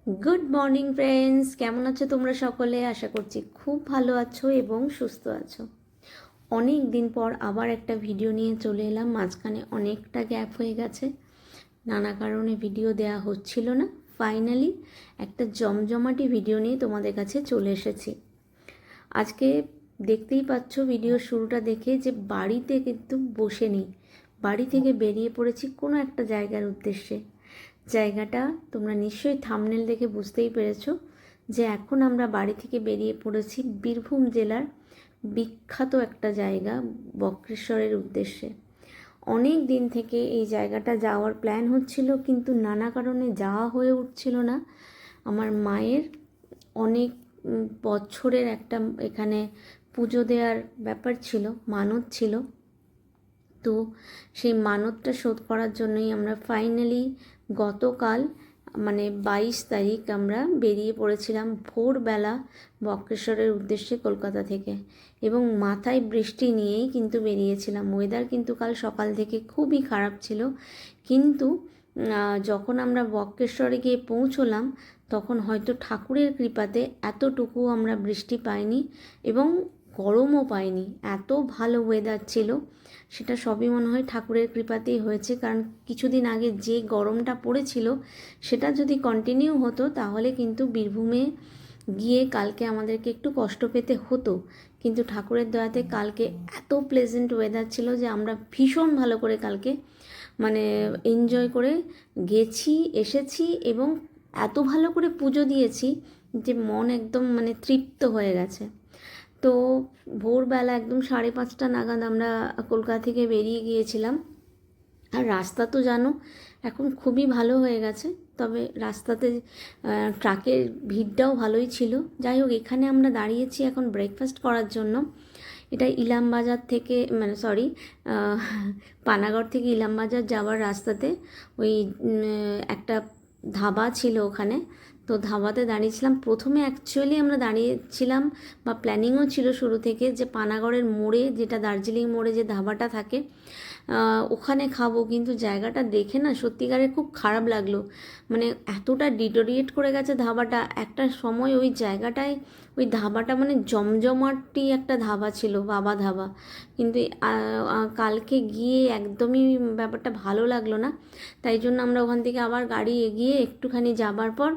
Good morning friends, কেমন আছো তোমরা সকলে? আশা করছি খুব ভালো আছো এবং সুস্থ আছো। অনেক দিন পর আবার একটা ভিডিও নিয়ে চলে এলাম। মাঝখানে অনেকটা গ্যাপ হয়ে গেছে, নানা কারণে ভিডিও দেয়া হচ্ছিল না। ফাইনালি একটা জমজমাটি ভিডিও নিয়ে তোমাদের কাছে চলে এসেছি আজকে। দেখতেই পাচ্ছ ভিডিওর শুরুটা দেখে যে বাড়িতে কিন্তু বসে নেই, বাড়ি থেকে বেরিয়ে পড়েছি কোনো একটা জায়গার উদ্দেশ্যে। জায়গাটা তোমরা নিশ্চয়ই থাম্বনেল দেখে বুঝতেই পেরেছো যে এখন আমরা বাড়ি থেকে বেরিয়ে পড়েছি বীরভূম জেলার বিখ্যাত একটা জায়গা বক্রেশ্বরের উদ্দেশ্যে। অনেক দিন থেকে এই জায়গাটা যাওয়ার প্ল্যান হচ্ছিল, কিন্তু নানা কারণে যাওয়া হয়ে উঠছিল না। আমার মায়ের অনেক বছরের একটা এখানে পুজো দেওয়ার ব্যাপার ছিল, মানত ছিল। তো সেই মানতটা শোধ করার জন্যই আমরা ফাইনালি গতকাল মানে 22 তারিখ আমরা বেরিয়ে পড়েছিলাম ভোরবেলা বক্রেশ্বরের উদ্দেশ্যে কলকাতা থেকে, এবং মাথায় বৃষ্টি নিয়েই কিন্তু বেরিয়েছিলাম। ওয়েদার কিন্তু কাল সকাল থেকে খুবই খারাপ ছিল, কিন্তু যখন আমরা বক্রেশ্বরে গিয়ে পৌঁছলাম তখন হয়তো ঠাকুরের কৃপাতে এতটুকু আমরা বৃষ্টি পাইনি এবং গরমও পাইনি। এত ভালো ওয়েদার ছিল, সেটা সবই মনে হয় ঠাকুরের কৃপাতেই হয়েছে। কারণ কিছুদিন আগে যে গরমটা পড়েছিল সেটা যদি কন্টিনিউ হতো তাহলে কিন্তু বীরভূমে গিয়ে কালকে আমাদেরকে একটু কষ্ট পেতে হতো। কিন্তু ঠাকুরের দয়াতে কালকে এত প্লেজেন্ট ওয়েদার ছিল যে আমরা ভীষণ ভালো করে কালকে মানে এনজয় করে গেছি, এসেছি এবং এত ভালো করে পুজো দিয়েছি যে মন একদম মানে তৃপ্ত হয়ে গেছে। তো ভোরবেলা একদম 5:30 নাগাদ আমরা কলকাতা থেকে বেরিয়ে গিয়েছিলাম। আর রাস্তা তো জানো এখন খুবই ভালো হয়ে গেছে, তবে রাস্তাতে ট্রাকের ভিড়টাও ভালোই ছিল। যাই হোক, এখানে আমরা দাঁড়িয়েছি এখন ব্রেকফাস্ট করার জন্য। এটা ইলামবাজার থেকে পানাগড় থেকে ইলামবাজার যাওয়ার রাস্তাতে ওই একটা ধাবা ছিল ওখানে। তো ধাবাতে দাঁড়িয়েছিলাম। প্রথমে অ্যাকচুয়ালি আমরা দাঁড়িয়েছিলাম বা প্ল্যানিংও ছিল শুরু থেকে যে পানাগড়ের মোড়ে, যেটা দার্জিলিং মোড়ে যে ধাবাটা থাকে ওখানে খাবো, কিন্তু জায়গাটা দেখে না সত্যিকারে খুব খারাপ লাগলো। মানে এতটা ডিটোরিয়েট করে গেছে ধাবাটা। একটা সময় ওই জায়গাটায় ওই ধাবাটা মানে জমজমাটি একটা ধাবা ছিল, বাবা ধাবা। কিন্তু কালকে গিয়ে একদমই ব্যাপারটা ভালো লাগলো না। তাই জন্য আমরা ওখান থেকে আবার গাড়ি এগিয়ে একটুখানি যাবার পর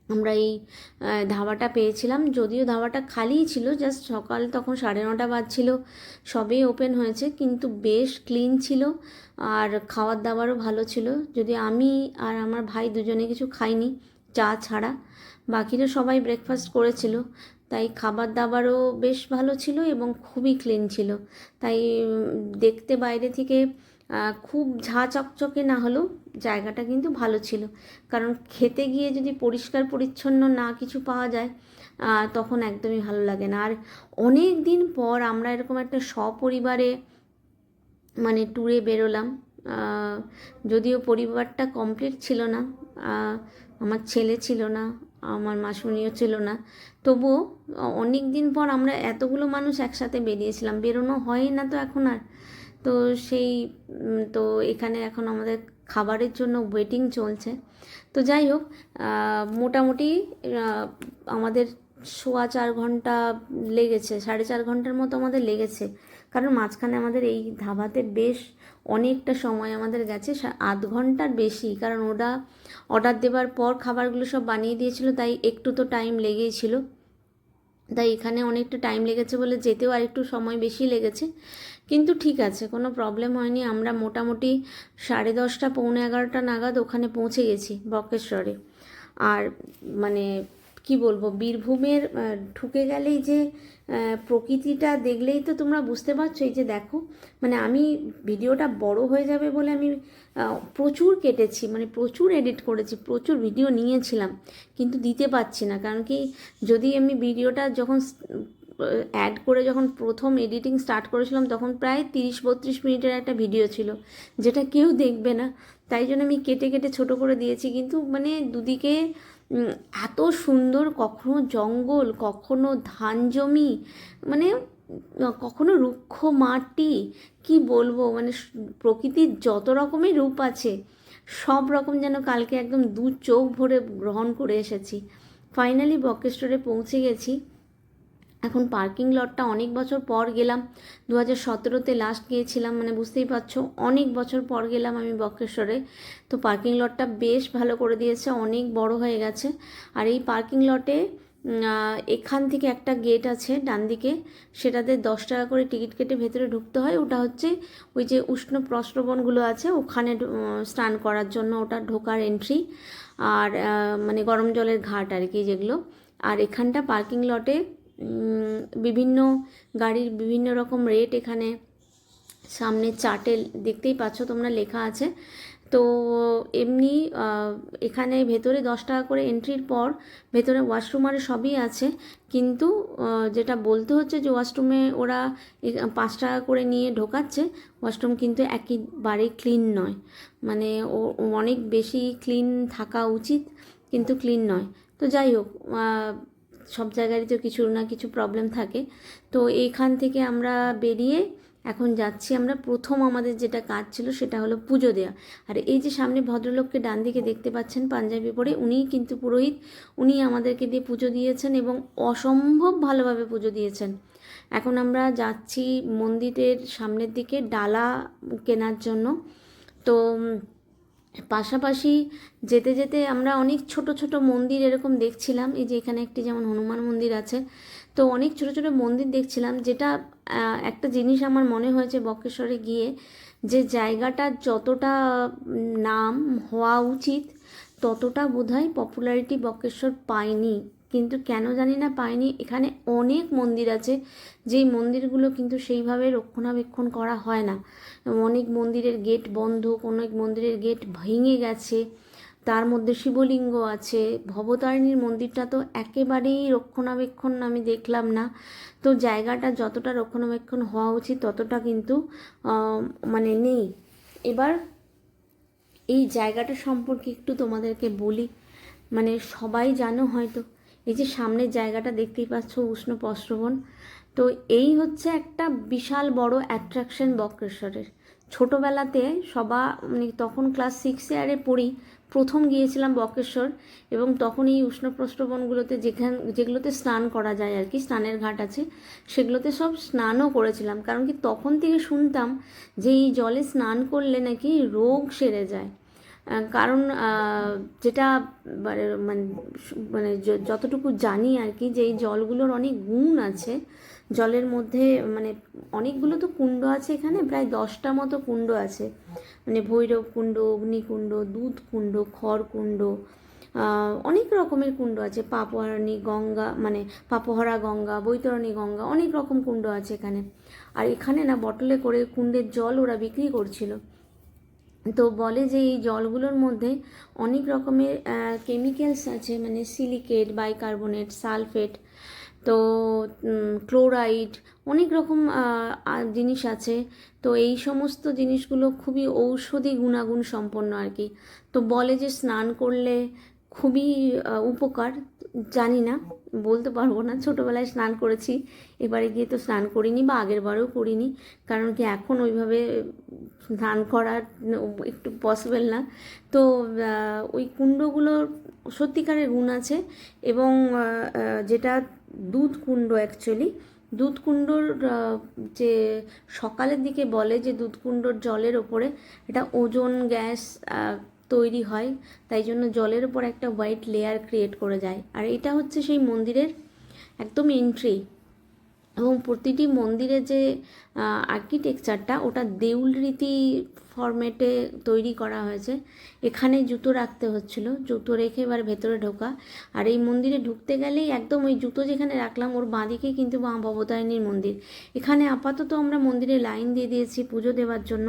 আমরা এই ধাবাটা পেয়েছিলাম। যদিও ধাবাটা খালিই ছিল, জাস্ট সকাল তখন 9:30 বাজছিল, সবেই ওপেন হয়েছে, কিন্তু বেশ ক্লিন ছিল আর খাওয়ার দাওয়ারও ভালো ছিল। যদি আমি আর আমার ভাই দুজনে কিছু খাইনি চা ছাড়া, বাকিরা সবাই ব্রেকফাস্ট করেছিল। তাই খাবার দাবারও বেশ ভালো ছিল এবং খুবই ক্লিন ছিল। তাই দেখতে বাইরে থেকে খুব ঝাঁ চকচকে না হলেও জায়গাটা কিন্তু ভালো ছিল। কারণ খেতে গিয়ে যদি পরিষ্কার পরিচ্ছন্ন না কিছু পাওয়া যায় তখন একদমই ভালো লাগে না। আর অনেক দিন পর আমরা এরকম একটা সপরিবারে মানে ট্যুরে বেরোলাম। যদিও পরিবারটা কমপ্লিট ছিল না, আমার ছেলে ছিল না, আমার মাসুনিও ছিল না, তবুও অনেক দিন পর আমরা এতগুলো মানুষ একসাথে বেরিয়েছিলাম। বেরোনো হয় না তো এখন আর। তো সেই তো এখানে এখন আমাদের খাবারের জন্য ওয়েটিং চলছে। তো যাই হোক, মোটামুটি আমাদের 4.25 ঘন্টা লেগেছে, 4.5 ঘন্টার মতো আমাদের লেগেছে। কারণ মাঝখানে আমাদের এই ধাবাতে বেশ অনেকটা সময় আমাদের গেছে, 8 ঘন্টার বেশি। কারণ ওরা অর্ডার দেওয়ার পর খাবারগুলো সব বানিয়ে দিয়েছিল, তাই একটু তো টাইম লেগেই ছিল। তাই এখানে অনেকটা টাইম লেগেছে বলে যেতেও আর একটু সময় বেশি লেগেছে, কিন্তু ঠিক আছে, কোনো প্রবলেম হয়নি। আমরা মোটামুটি 10:30 11:45 নাগাদ ওখানে পৌঁছে গেছি বক্রেশ্বরে। আর মানে কি বলবো, বীরভূমের ঢুকে গেলেই যে প্রকৃতিটা দেখলেই তো তোমরা বুঝতে পারছো। এই যে দেখো, মানে আমি ভিডিওটা বড় হয়ে যাবে বলে আমি প্রচুর কেটেছি, মানে প্রচুর এডিট করেছি, প্রচুর ভিডিও নিয়েছিলাম, কিন্তু দিতে পারছি না। কারণ কি, যদি আমি ভিডিওটা যখন অ্যাড করে যখন প্রথম এডিটিং স্টার্ট করেছিলাম তখন প্রায় 30-32 মিনিটের একটা ভিডিও ছিল, যেটা কেউ দেখবে না। তাই জন্য আমি কেটে কেটে ছোট করে দিয়েছি। কিন্তু মানে দুদিকে এত সুন্দর, কখনো জঙ্গল, কখনো ধান জমি, মানে কখনো রুক্ষ মাটি, কি বলবো, মানে প্রকৃতির যত রকমের রূপ আছে সব রকম যেন কালকে একদম দু চোখ ভরে গ্রহণ করে এসেছি। ফাইনালি বক্রেশ্বরে পৌঁছে গেছি। এখন পার্কিং লটটা অনেক বছর পর গেলাম, 2017-তে লাস্ট গিয়েছিলাম, মানে বুঝতেই পারছো অনেক বছর পর গেলাম আমি বক্রেশ্বরে। তো পার্কিং লটটা বেশ ভালো করে দিয়েছে, অনেক বড় হয়ে গেছে। আর এই পার্কিং লটে এখান থেকে একটা গেট আছে ডান দিকে, সেটাতে 10 টাকা করে টিকিট কেটে ভেতরে ঢুকতে হয়। ওটা হচ্ছে ওই যে উষ্ণ প্রস্রবণগুলো আছে ওখানে স্নান করার জন্য ওটা ঢোকার এন্ট্রি, আর মানে গরম জলের ঘাট আর কি যেগুলো। আর এখানটা পার্কিং লটে বিভিন্ন গাড়ির বিভিন্ন রকম রেট এখানে সামনে চার্টে দেখতেই পাচ্ছ তোমরা লেখা আছে। তো এমনি এখানে ভেতরে 10 টাকা করে এন্ট্রির পর ভেতরে ওয়াশরুম আর সবই আছে, কিন্তু যেটা বলতে হচ্ছে যে ওয়াশরুমে ওরা 5 টাকা করে নিয়ে ঢোকাচ্ছে, ওয়াশরুম কিন্তু একেবারে ক্লিন নয়, মানে ও অনেক বেশি ক্লিন থাকা উচিত কিন্তু ক্লিন নয়। তো যাই হোক, সব জায়গারই তো কিছু না কিছু প্রবলেম থাকে। তো এইখান থেকে আমরা বেরিয়ে এখন যাচ্ছি আমরা, প্রথম আমাদের যেটা কাজ ছিল সেটা হলো পুজো দেওয়া। আর এই যে সামনে ভদ্রলোককে ডান দিকে দেখতে পাচ্ছেন পাঞ্জাবি পরে, উনিই কিন্তু পুরোহিত, উনি আমাদেরকে দিয়ে পুজো দিয়েছেন এবং অসম্ভব ভালোভাবে পুজো দিয়েছেন। এখন আমরা যাচ্ছি মন্দিরের সামনের দিকে ডালা কেনার জন্য। তো পাশাপাশি যেতে যেতে আমরা অনেক ছোট ছোট মন্দির এরকম দেখছিলাম, এই যে এখানে একটি যেমন হনুমান মন্দির আছে, তো অনেক ছোট ছোট মন্দির দেখছিলাম। যেটা একটা জিনিস আমার মনে হয়েছে বক্রেশ্বরে গিয়ে, যে জায়গাটার যতটা নাম হওয়া উচিত ততটা বোধহয় পপুলারিটি বক্রেশ্বর পায়নি, কিন্তু কেন জানি না পায়নি। এখানে অনেক মন্দির আছে যেই মন্দিরগুলো কিন্তু সেইভাবে রক্ষণাবেক্ষণ করা হয় না। অনেক মন্দিরের গেট বন্ধ, অনেক মন্দিরের গেট ভেঙে গেছে, তার মধ্যে শিবলিঙ্গ আছে। ভবতারিণীর মন্দিরটা তো একেবারেই রক্ষণাবেক্ষণ আমি দেখলাম না। তো জায়গাটা যতটা রক্ষণাবেক্ষণ হওয়া উচিত ততটা কিন্তু মানে নেই। এবার এই জায়গাটা সম্পর্কে একটু তোমাদেরকে বলি, মানে সবাই জানো হয়তো, এই যে সামনের জায়গাটা দেখতেই পাচ্ছ উষ্ণ প্রস্রবণ, তো এই হচ্ছে একটা বিশাল বড় অ্যাট্রাকশন বক্রেশ্বরের। ছোটোবেলাতে মানে তখন ক্লাস 6 পড়ি, প্রথম গিয়েছিলাম বক্রেশ্বর, এবং তখন এই উষ্ণ প্রস্রবণগুলোতে যেগুলোতে স্নান করা যায় আর কি, স্নানের ঘাট আছে, সেগুলোতে সব স্নানও করেছিলাম। কারণ কি তখন থেকে শুনতাম যে এই জলে স্নান করলে নাকি রোগ সেরে যায়। কারণ যেটা মানে মানে মানে যতটুকু জানি আর কি, যে এই জলগুলোর অনেক গুণ আছে জলের মধ্যে, মানে অনেকগুলো তো কুণ্ড আছে এখানে, প্রায় 10টা মতো কুণ্ড আছে, মানে ভৈরব কুণ্ড, অগ্নিকুণ্ড, দুধ কুণ্ড, খড় কুণ্ড, অনেক রকমের কুণ্ড আছে, পাপহারানি গঙ্গা, মানে পাপহারা গঙ্গা, বৈতরণী গঙ্গা, অনেক রকম কুণ্ড আছে এখানে। আর এখানে না বটলে করে কুণ্ডের জল ওরা বিক্রি করছিল। তো বলে যে এই জলগুলোর মধ্যে অনেক রকমের কেমিক্যালস আছে, মানে সিলিকেট, বাইকার্বনেট, সালফেট, তো ক্লোরাইড, অনেক রকম জিনিস আছে। তো এই সমস্ত জিনিসগুলো খুবই ঔষধি গুণাগুণ সম্পন্ন আর কি। তো বলে যে স্নান করলে খুবই উপকার, জানি না, বলতে পারবো না। ছোটোবেলায় স্নান করেছি, এবারে গিয়ে তো স্নান করিনি, বা আগের বারেও করিনি, কারণ কি এখন ওইভাবে স্নান করা একটু পসিবল না। তো ওই কুণ্ডগুলোর সত্যিকারের গুণ আছে। এবং যেটা দুধ কুণ্ড, অ্যাকচুয়ালি দুধকুণ্ডর যে সকালের দিকে বলে যে দুধকুণ্ডর জলের ওপরে এটা ওজোন গ্যাস তৈরি হয়, তাই জন্য জলের ওপর একটা হোয়াইট লেয়ার ক্রিয়েট করে যায়। আর এটা হচ্ছে সেই মন্দিরের একদম এন্ট্রি, এবং প্রতিটি মন্দিরের যে আর্কিটেকচারটা ওটা দেউল রীতি ফরম্যাটে তৈরি করা হয়েছে। এখানে জুতো রাখতে হচ্ছিল, জুতো রেখে এবার ভেতরে ঢোকা। আর এই মন্দিরে ঢুকতে গেলেই একদম ওই জুতো যেখানে রাখলাম ওর বাঁদিকে কিন্তু মা ভবতারিণীর মন্দির। এখানে আপাতত আমরা মন্দিরে লাইন দিয়ে দিয়েছি পুজো দেওয়ার জন্য।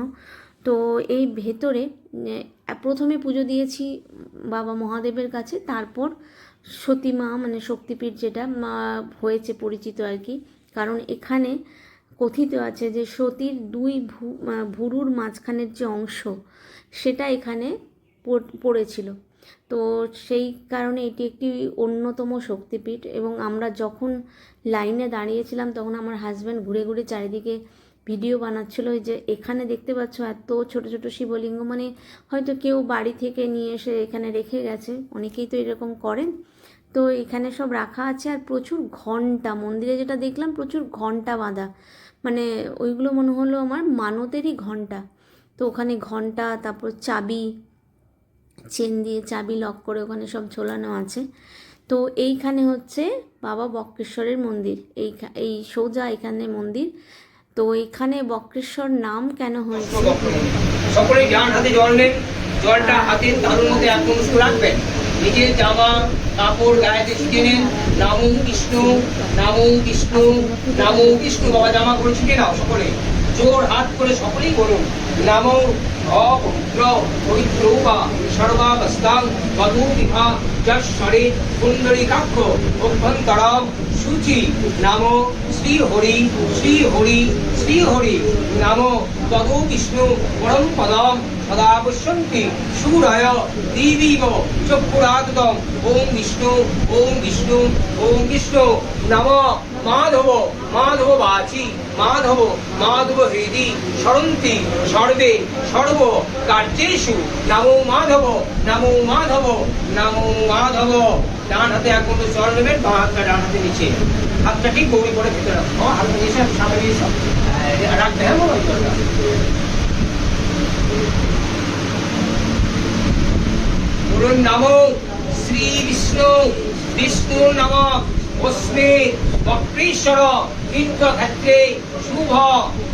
তো এই ভেতরে প্রথমে পুজো দিয়েছি বাবা মহাদেবের কাছে, তারপর সতী মা, মানে শক্তিপীঠ যেটা মা হয়েছে পরিচিত আর কি। কারণ এখানে কথিত আছে যে সতীর দুই ভুরুর মাঝখানের যে অংশ সেটা এখানে পড়েছিল। তো সেই কারণে এটি একটি অন্যতম শক্তিপীঠ। এবং আমরা যখন লাইনে দাঁড়িয়েছিলাম তখন আমার হাজব্যান্ড ঘুরে ঘুরে চারিদিকে ভিডিও বানাচ্ছিল। ওই যে এখানে দেখতে পাচ্ছ এত ছোট ছোট শিবলিঙ্গ, মানে হয়তো কেউ বাড়ি থেকে নিয়ে এসে এখানে রেখে গেছে, অনেকেই তো এরকম করেন। তো এখানে সব রাখা আছে, আর প্রচুর ঘন্টা, মন্দিরে যেটা দেখলাম প্রচুর ঘন্টা বাঁধা, মানে ওইগুলো মনে হলো আমার মানতেরই ঘন্টা। তো ওখানে ঘন্টা, তারপর চাবি, চেন দিয়ে চাবি লক করে ওখানে সব ঝোলানো আছে। তো এইখানে হচ্ছে বাবা বক্রেশ্বরের মন্দির, এই সোজা এখানে মন্দির। তো এখানে বক্রেশ্বর নাম কেন হয়েছে? সকলে ডান হাতে জল নেন, জলটা হাতের তালুর মধ্যে এক মুষ্টি রাখবেন, নিজের জামা কাপড় গায়েতে ছিটিয়ে নেন। নামো বিষ্ণু, নামো বিষ্ণু, নামো বিষ্ণু। বাবা জামা করে ছিটিয়ে নাও সকলে, জোর হাত করে সকলেই বলুন নামো অপবিত্র পবিত্র বা সর্বাবস্থাং বধূ বিভা যশ্বরে কুণ্ডলিকাক্ষ অভ্যন্তরম শুচি। নামো শ্রী হরি শ্রী হরি শ্রী হরি। নামো তদো বিষ্ণু পরম পদম সদা পশ্যন্তি সূরায় দিবিব চক্ষুরাততম। ওম বিষ্ণু ওম বিষ্ণু ওম বিষ্ণু। নমো মাধব মাধব বাচি মাধব মাধব হৃদি সরন্তি সর্বে সর্ব কার্যেষু। নমো মাধব নমো মাধব নমো মাধব। ডান হাতে এক মুঠো জল নেবেন, বাঁ হাতটা ডান হাতে নিচে, হাতটা ঠিক গৌরী করে ভিতরে রাখো, হাতটা নিচে সামনে দিয়ে সব রাখতে হবে ওই জলটা। বলুন নমো শ্রী বিষ্ণু বিষ্ণু নম অস্মে বক্রেশ্বর তীর্থক্ষেত্রে শুভ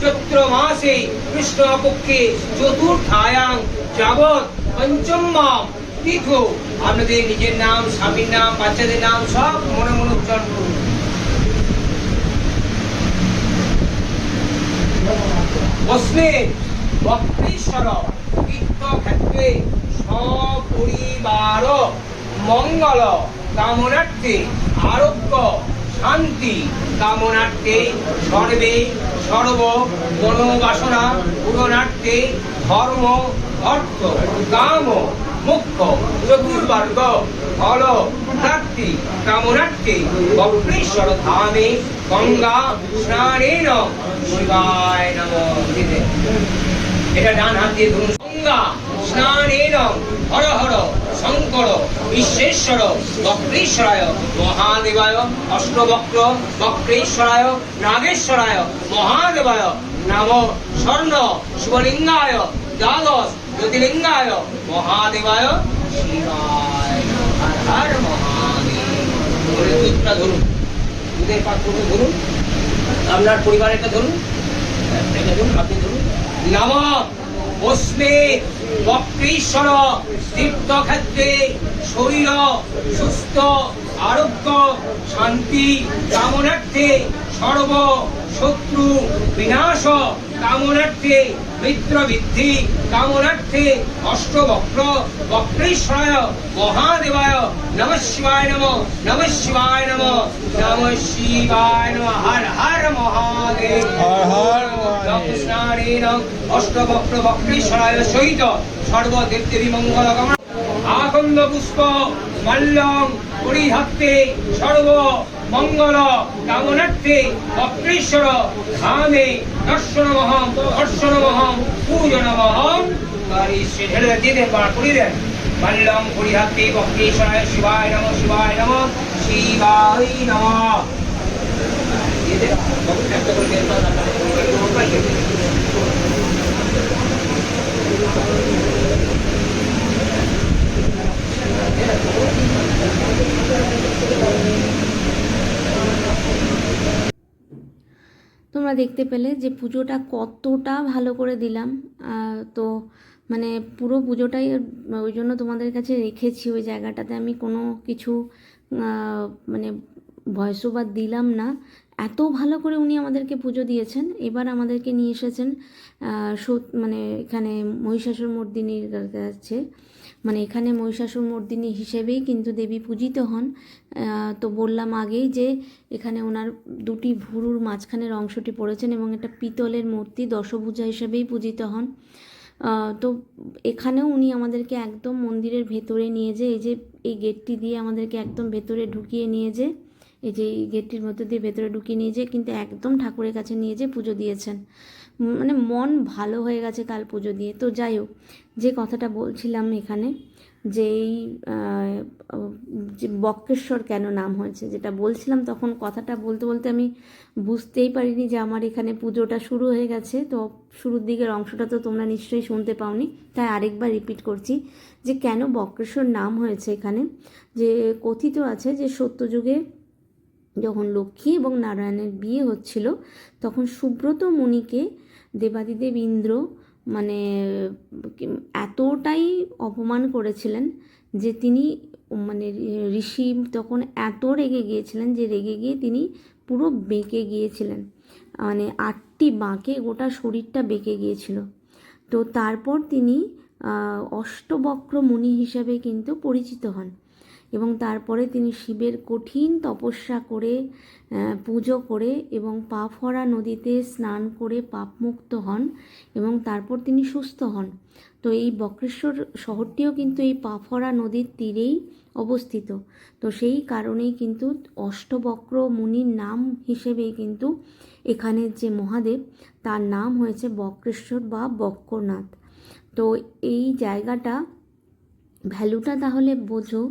চৈত্র মাসে কৃষ্ণপক্ষে চতুর্থায়াং যাবৎ পঞ্চম্যাম তিথো। আপনাদের নিজের নাম, স্বামীর নাম, বাচ্চাদের নাম সব মনে মনে উচ্চারণ করুন। অস্মে বক্রেশ্বর তীর্থক্ষেত্রে সপরিবার মঙ্গল কামনার্থে আরোগ্য শান্তি কামনার্থে সর্বে সর্ব মনোবাসনা পূরণার্থে ধর্ম অর্থ কাম মুখ্য চতুর্বর্গ ফল প্রাপ্তি কামনার্থে বক্রেশ্বর ধামে গঙ্গা স্নানেন শিবায় নমঃ। এটা ডান হাত দিয়ে ধরুন। গঙ্গা স্নানেন হর হর শঙ্কর বিশ্বেশ্বর বক্রেশ্বরায় মহাদেবায় অষ্টবক্র বক্রেশ্বরায় নাগেশ্বরায় মহাদেবায় নাম স্বর্ণ শিবলিঙ্গায় দ্বাদশ জ্যোতির্লিঙ্গায় মহাদেবায় শিবায় হর হর মহাদেব। দুধটা ধরুন, দুধের পাত্রটা ধরুন, আপনার পরিবারেরটা ধরুন, এটা ধরুন, আপনি ধরুন। নমঃ অস্মে বক্রেশ্বর তীর্থক্ষেত্রে শরীর সুস্থ আরোগ্য শান্তি কামনার্থে সর্ব শত্রু বিনাশ কামনার্থে মিত্র বৃদ্ধি কামনার্থে অষ্টবক্র বক্রেশ্বরায় মহাদেবায় নমঃ শিবায় নমঃ নমঃ শিবায় নমঃ নমঃ শিবায় নমঃ। হর হর মহাদেব হর হর স্নানেন অষ্টবক্র বক্রেশ্বরায় সহিত সর্বদেব দেবী মঙ্গল কামনা। আকন্দ পুষ্প মল্লং পরিধাত্তে সর্ব মঙ্গল কামনার্থে বক্রেশ্বর ধামে দর্শনমহম দর্শনমহম পূজনমহম। সে ঢেলে দিয়ে দেন, বার করিয়ে দেন। মল্লং পরিধাত্তে বক্রেশ্বরায় শিবায় নমঃ শিবায় নমঃ শিবায় নমঃ। দিয়ে দেন, একটা করে দেন। তোমরা দেখতে পেলে যে পুজোটা কতটা ভালো করে দিলাম। তো মানে পুরো পুজোটাই ওই জন্য তোমাদের কাছে রেখেছি, ওই জায়গাটাতে আমি কোনো কিছু মানে ভয়েস ওভার দিলাম না। এত ভালো করে উনি আমাদেরকে পুজো দিয়েছেন। এবার আমাদেরকে নিয়ে এসেছেন মানে এখানে মহিষাসুর মর্দিনীর কাছে, মানে এখানে মহিষাসুর মর্দিনী হিসেবেই কিন্তু দেবী পূজিত হন। তো বললাম আগেই যে এখানে ওনার দুটি ভুরুর মাঝখানের অংশটি পড়েছেন এবং এটা পিতলের মূর্তি, দশভুজা হিসেবেই পূজিত হন। তো এখানেও উনি আমাদেরকে একদম মন্দিরের ভেতরে নিয়ে এই যে এই গেটটি দিয়ে আমাদেরকে একদম ভেতরে ঢুকিয়ে নিয়ে এই যে এই গেটটির মধ্যে দিয়ে ভেতরে ঢুকিয়ে নিয়ে কিন্তু একদম ঠাকুরের কাছে নিয়ে পুজো দিয়েছেন। মানে মন ভালো হয়ে গেছে কাল পুজো দিয়ে। তো যাই হোক, যে কথাটা বলছিলাম এখানে, যে এই যে বক্রেশ্বর কেন নাম হয়েছে, যেটা বলছিলাম, তখন কথাটা বলতে বলতে আমি বুঝতেই পারিনি যে আমার এখানে পুজোটা শুরু হয়ে গেছে। তো শুরুর দিকের অংশটা তো তোমরা নিশ্চয়ই শুনতে পাওনি, তাই আরেকবার রিপিট করছি যে কেন বক্রেশ্বর নাম হয়েছে এখানে। যে কথিত আছে যে সত্যযুগে যখন লক্ষ্মী এবং নারায়ণের বিয়ে হচ্ছিল, তখন সুব্রত মুনিকে দেবাদিদেব ইন্দ্র মানে এতটাই অপমান করেছিলেন যে তিনি মানে ঋষি তখন এত রেগে গিয়েছিলেন যে রেগে গিয়ে তিনি পুরো বেঁকে গিয়েছিলেন, মানে 8টি বাঁকে গোটা শরীরটা বেঁকে গিয়েছিল। তো তারপর তিনি অষ্টবক্র মুনি হিসাবে কিন্তু পরিচিত হন, এবং তারপরে তিনি শিবের কঠিন তপস্যা করে পুজো করে এবং পাফরা নদীতে স্নান করে পাপমুক্ত হন এবং তারপর তিনি সুস্থ হন। তো এই বক্রেশ্বর শহরটিও কিন্তু এই পাফরা নদীর তীরেই অবস্থিত। তো সেই কারণেই কিন্তু অষ্টবক্র মুনির নাম হিসেবেই কিন্তু এখানের যে মহাদেব, তার নাম হয়েছে বক্রেশ্বর বা বক্রনাথ। তো এই জায়গাটা ভ্যালুটা তাহলে বোঝো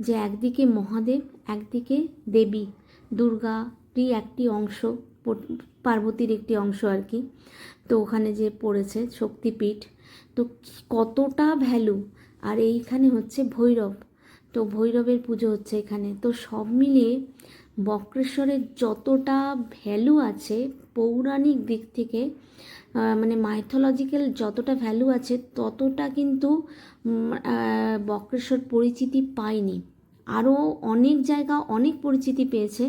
যে একদিকে মহাদেব, একদিকে দেবী দুর্গারই একটি অংশ, পার্বতীর একটি অংশ আর কি। তো ওখানে যে পড়েছে শক্তিপীঠ, তো কতটা ভ্যালু। আর এইখানে হচ্ছে ভৈরব, তো ভৈরবের পুজো হচ্ছে এখানে। তো সব মিলিয়ে বক্রেশ্বরের যতটা ভ্যালু আছে পৌরাণিক দিক থেকে, মানে মাইথোলজিক্যাল যতটা ভ্যালু আছে, ততটা কিন্তু বক্রেশ্বর পরিচিতি পায়নি। আরও অনেক জায়গা অনেক পরিচিতি পেয়েছে,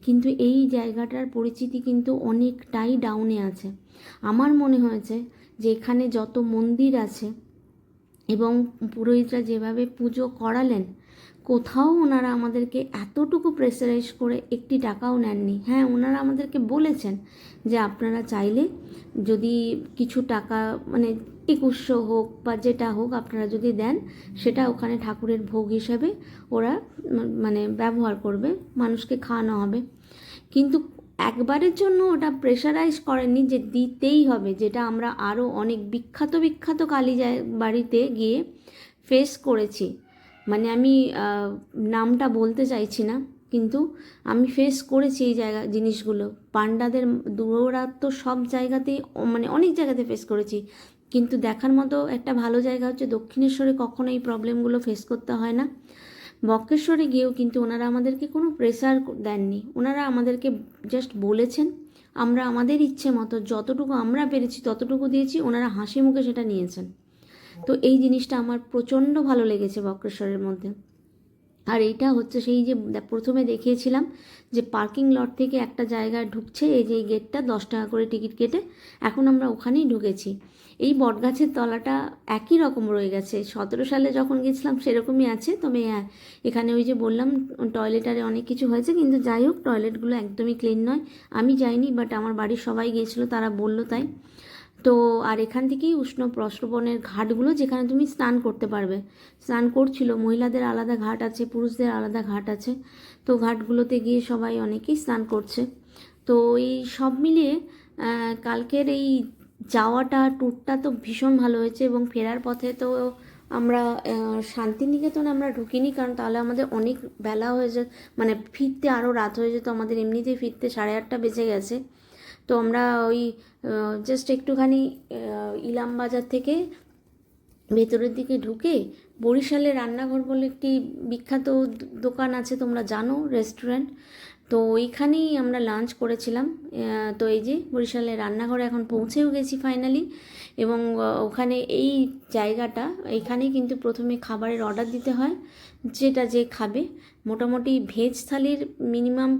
কিন্তু এই জায়গাটার পরিচিতি কিন্তু অনেকটাই ডাউনে আছে। আমার মনে হয়েছে যে এখানে যত মন্দির আছে এবং পুরোহিতরা যেভাবে পুজো করালেন, কোথাও ওনারা আমাদেরকে এতটুকু প্রেসারাইজ করে একটি টাকাও নেননি। হ্যাঁ, ওনারা আমাদেরকে বলেছেন যে আপনারা চাইলে যদি কিছু টাকা, মানে 2100 হোক বা যেটা হোক, আপনারা যদি দেন সেটা ওখানে ঠাকুরের ভোগ হিসাবে ওরা মানে ব্যবহার করবে, মানুষকে খাওয়ানো হবে। কিন্তু একবারের জন্য ওটা প্রেশারাইজ করেননি যে দিতেই হবে, যেটা আমরা আরও অনেক বিখ্যাত বিখ্যাত কালী বাড়িতে গিয়ে ফেস করেছি। মানে আমি নামটা বলতে চাইছি না, কিন্তু আমি ফেস করেছি এই জিনিসগুলো। পান্ডাদের দূরত্ব সব জায়গাতেই, মানে অনেক জায়গাতে ফেস করেছি, কিন্তু দেখার মতো একটা ভালো জায়গা হচ্ছে দক্ষিণেশ্বরে কখনো এই প্রবলেমগুলো ফেস করতে হয় না। বক্রেশ্বরে গিয়েও কিন্তু ওনারা আমাদেরকে কোনো প্রেসার দেননি, ওনারা আমাদেরকে জাস্ট বলেছেন, আমরা আমাদের ইচ্ছে মতো যতটুকু আমরা পেরেছি ততটুকু দিয়েছি, ওনারা হাসি মুখে সেটা নিয়েছেন। তো এই জিনিসটা আমার প্রচণ্ড ভালো লেগেছে বক্রেশ্বরের মধ্যে। আর এইটা হচ্ছে সেই যে প্রথমে দেখিয়েছিলাম যে পার্কিং লট থেকে একটা জায়গায় ঢুকছে, এই যে এই গেটটা 10 টাকা করে টিকিট কেটে, এখন আমরা ওখানেই ঢুকেছি। এই বটগাছের তলাটা একই রকম রয়ে গেছে, 17 সালে যখন গেছিলাম সেরকমই আছে। তবে এখানে ওই যে বললাম টয়লেটারে অনেক কিছু হয়েছে, কিন্তু যাই হোক টয়লেটগুলো একদমই ক্লিন নয়। আমি যাইনি, বাট আমার বাড়ির সবাই গিয়েছিলো, তারা বললো তাই। তো আর এখান থেকেই উষ্ণ প্রস্রবণের ঘাটগুলো, যেখানে তুমি স্নান করতে পারবে, স্নান করছিল, মহিলাদের আলাদা ঘাট আছে, পুরুষদের আলাদা ঘাট আছে। তো ঘাটগুলোতে গিয়ে সবাই অনেকেই স্নান করছে। তো এই সব মিলিয়ে কালকের এই যাওয়াটা, ট্যুরটা তো ভীষণ ভালো হয়েছে। এবং ফেরার পথে তো আমরা শান্তিনিকেতন আমরা ঢুকিনি, কারণ তাহলে আমাদের অনেক বেলা হয়ে যেত, মানে ফিরতে আরও রাত হয়ে যেত আমাদের। এমনিতেই ফিরতে 8:30 বেজে গেছে। তো আমরা ওই জাস্ট একটুখানি ইলামবাজার থেকে ভেতরের দিকে ঢুকে বরিশালের রান্নাঘর বলে একটি বিখ্যাত দোকান আছে, তোমরা জানো, রেস্টুরেন্ট। তো ওইখানেই আমরা লাঞ্চ করেছিলাম। তো এই যে বরিশালের রান্নাঘরে এখন পৌঁছেও গেছি ফাইনালি। এবং ওখানে এই জায়গাটা, এইখানেই কিন্তু প্রথমে খাবারের অর্ডার দিতে হয়, যেটা যে খাবে। মোটামুটি ভেজ থালির মিনিমাম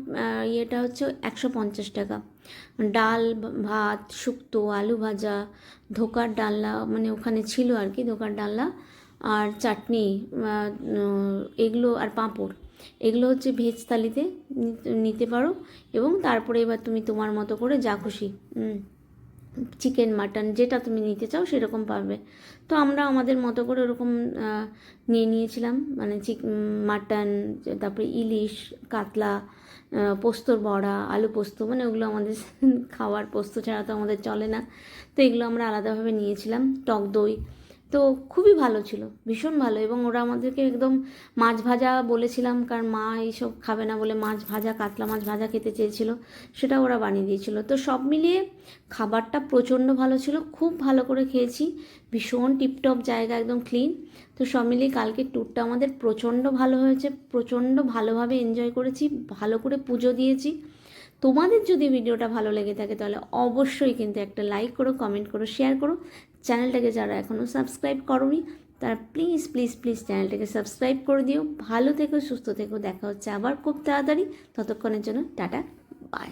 ইয়েটা হচ্ছে 150 টাকা। ডাল, ভাত, শুক্তো, আলু ভাজা, ধোকার ডালনা, মানে ওখানে ছিল আর কি, ধোকার ডালনা আর চাটনি, এগুলো আর পাঁপড়, এগুলো হচ্ছে ভেজ থালিতে নিতে পারো। এবং তারপরে এবার তুমি তোমার মতো করে যা খুশি, চিকেন, মাটন যেটা তুমি নিতে চাও সেরকম পাবে। তো আমরা আমাদের মতো করে ওরকম নিয়েছিলাম, মানে মাটন, তারপরে ইলিশ, কাতলা, পোস্তর বড়া, আলু পোস্ত, মানে ওগুলো আমাদের খাওয়ার, পোস্ত ছাড়া তো আমাদের চলে না। তো এগুলো আমরা আলাদাভাবে নিয়েছিলাম, টক দই। তো খুবই ভালো ছিল, ভীষণ ভালো। এবং ওরা আমাদেরকে একদম মাছ ভাজা বলেছিলাম, কারণ মা এইসব খাবে না বলে মাছ ভাজা, কাতলা মাছ ভাজা খেতে চেয়েছিল, সেটা ওরা বানিয়ে দিয়েছিল। তো সব মিলিয়ে খাবারটা প্রচণ্ড ভালো ছিল, খুব ভালো করে খেয়েছি, ভীষণ টিপটপ জায়গা, একদম ক্লিন। তো সব মিলিয়ে কালকের ট্যুরটা আমাদের প্রচণ্ড ভালো হয়েছে, প্রচণ্ড ভালোভাবে এনজয় করেছি, ভালো করে পুজো দিয়েছি। তোমাদের যদি ভিডিওটা ভালো লেগে থাকে তাহলে অবশ্যই কিন্তু একটা লাইক করো, কমেন্ট করো, শেয়ার করো। চ্যানেলটাকে যারা এখনও সাবস্ক্রাইব করোনি তারা প্লিজ প্লিজ প্লিজ চ্যানেলটাকে সাবস্ক্রাইব করে দিও। ভালো থেকো, সুস্থ থেকো, দেখা হচ্ছে আবার খুব তাড়াতাড়ি। ততক্ষণের জন্য টাটা, বাই।